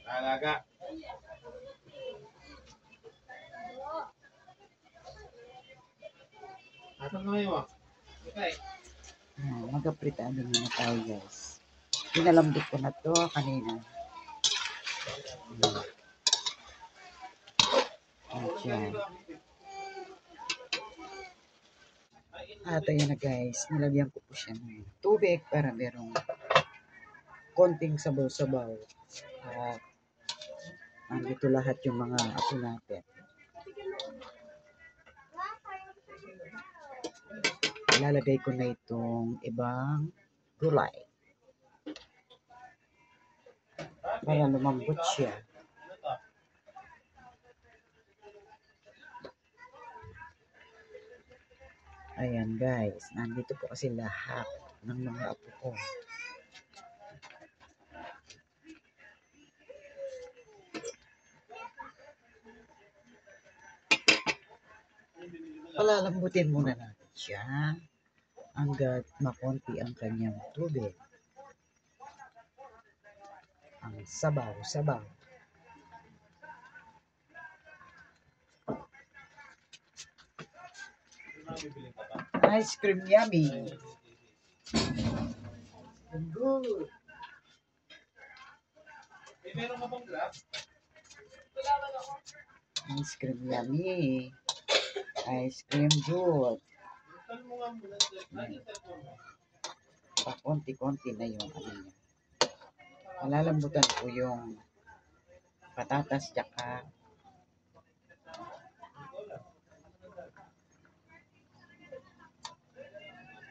Talaga. Asan na mo? Okay. Mag-apritado muna tayo guys. Pinalambot ko na to kanina. Ayan. At ayan na guys, nilagyan ko po siya ng tubig para merong konting sabaw-sabaw. At andito lahat yung mga apo natin. Ilalagay ko na itong ibang gulay para lumambot siya. Ayan guys, nandito po kasi lahat ng mga apo ko. Palalambutin muna natin siya hanggat makonti ang kanyang tubig. Ang sabaw-sabaw. Ice cream yummy. Good. Meron ka bang grab? Ice cream yummy. Ice cream good. Saan mo nga muna? Pakonti-konti na yung ano niya. Malalambutan ko yung patatas tsaka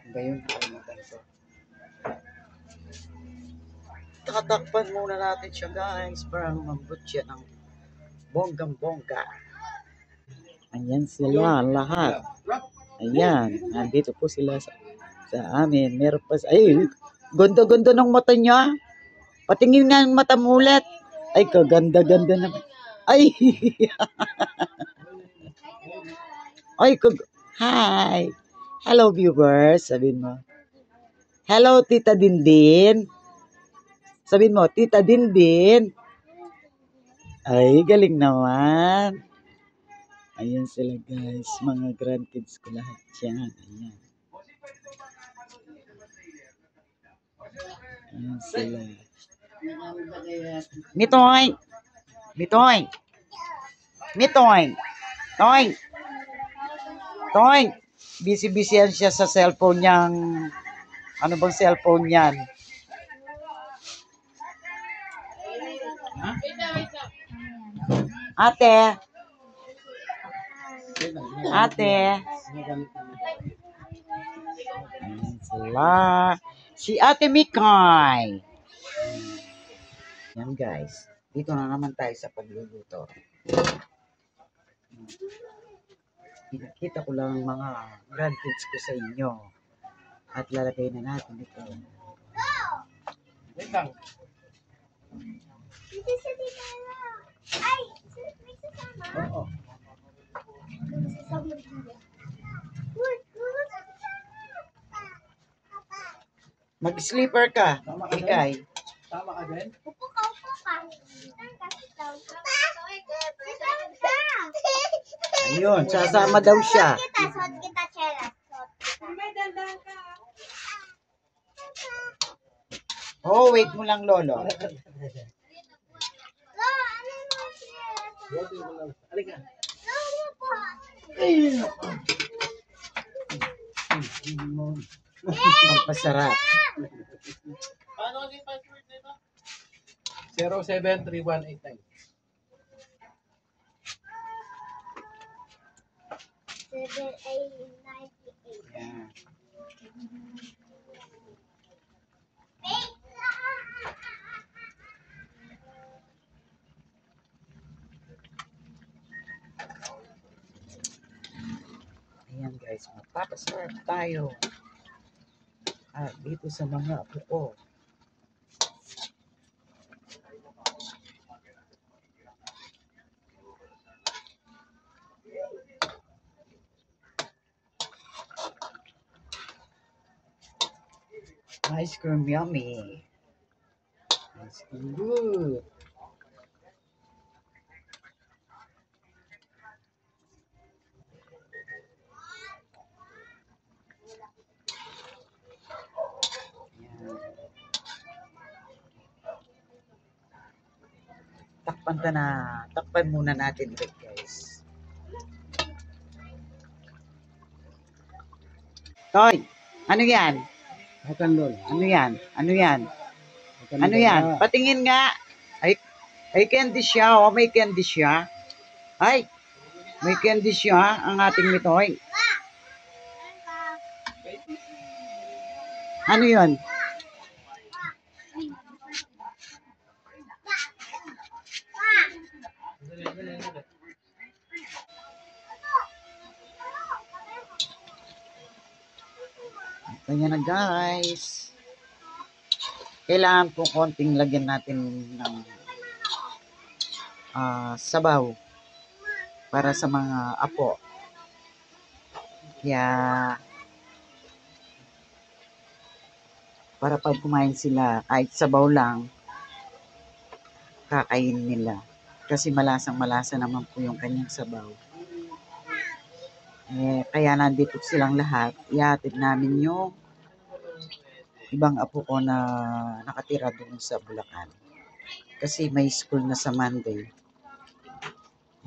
gayon nakalimutan ko. Tatakpan muna natin siya guys para lumambot siya ng bonggang-bongga. Ayan sila lahat. Ayan, nandito po sila sa amin. Meron pa ay, ganda-ganda ng mata niya. Patingin nga ng mata mo ulit. Ay, kaganda-ganda naman. Ay, ay, hi. Hello viewers, sabihin mo. Hello Tita Dindin. Sabihin mo, Tita Dindin. Ay, galing naman. Ayan sila guys, mga grandkids ko lahat yan. Ayan. Ayan sila. Mitoy! Mitoy! Mitoy! Toy! Toy! Busy-busy yan siya sa cellphone niyang. Ano bang cellphone yan? Ate! Ate! Ayan sila. Si Ate Mikay. Yan guys. Dito na naman tayo sa pagluluto. Pinakita ko lang mga grandkids ko sa inyo. At lalagay na natin ito. Wait lang. Ay! May sasama? Oo. Mag-sleeper ka. Ikay. Tama ka din? Upo ka. Ayun, sasama daw siya. Suot kita, Chela. Oh, wait mo lang, Lolo. Lo, ano mo siya? Halika. Lo, po. Pampasarap. Paano kasi password nito? 073189. 7,898. Yan. Ayan guys, magpapasarap tayo. At dito sa mga apo ko. Ice cream yummy. It's good. Ayan. Takpan muna natin ito, guys. Toy, ano yan? Hakan lol. Ano yan? Ano yan? Ano yan? Patingin nga. Ay candy siya. Oh, may candy siya. Ay, may candy siya ang ating Mitoy. Ano yun? Ito yan na, guys. Kailangan po konting lagyan natin ng sabaw para sa mga apo. Kaya para pag kumain sila kahit sabaw lang, kakainin nila. Kasi malasang-malasa naman po yung kanyang sabaw. Kaya nandito silang lahat. Ihatid namin yung ibang apo ko na nakatira doon sa Bulacan. Kasi may school na sa Monday.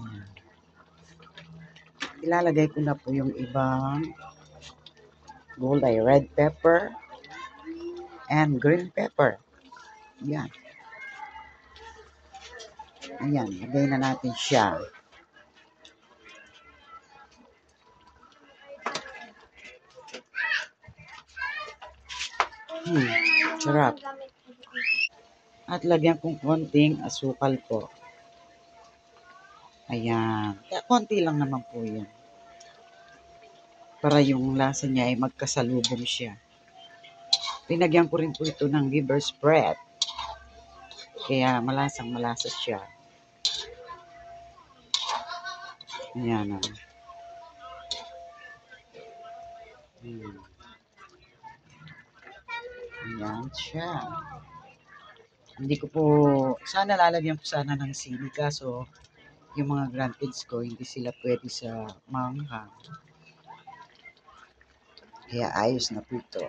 Ayan. Ilalagay ko na po yung ibang gulay. Red pepper and green pepper. Ayan. Ayan. Lagay na natin siya. Sarap. At lagyan kong konting asukal po. Ayan. Kaya konti lang naman po yan. Para yung lasa niya ay magkasalubong siya. Pinagyan ko rin po ito ng liver spread. Kaya malasang malasa siya. Ayan. Ayan siya. Hindi ko po, sana lalagyan ko sana ng sili, kaso yung mga grandkids ko, hindi sila pwede sa manghang. Kaya ayos na po ito.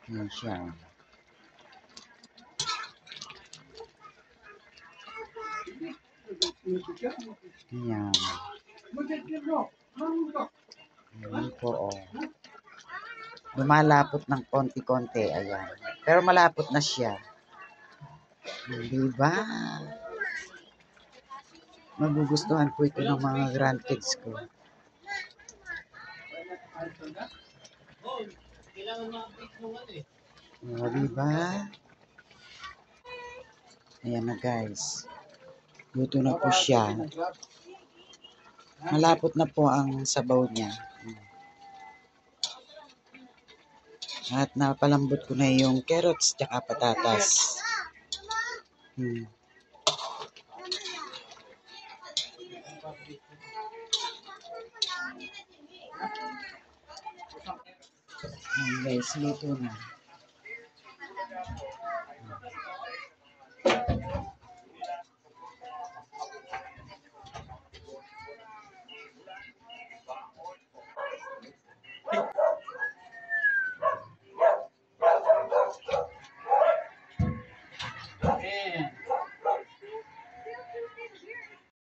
Ayan siya. Ayan. Ayan po, oh. Lumalapot ng konti-konti, ayan. Pero malapot na siya. Diba? Magugustuhan po ito ng mga grandkids ko. Diba? Ayan na, guys. Luto na po siya. Malapot na po ang sabaw niya. At napalambot ko na yung carrots tsaka patatas. Ayan, guys, luto na.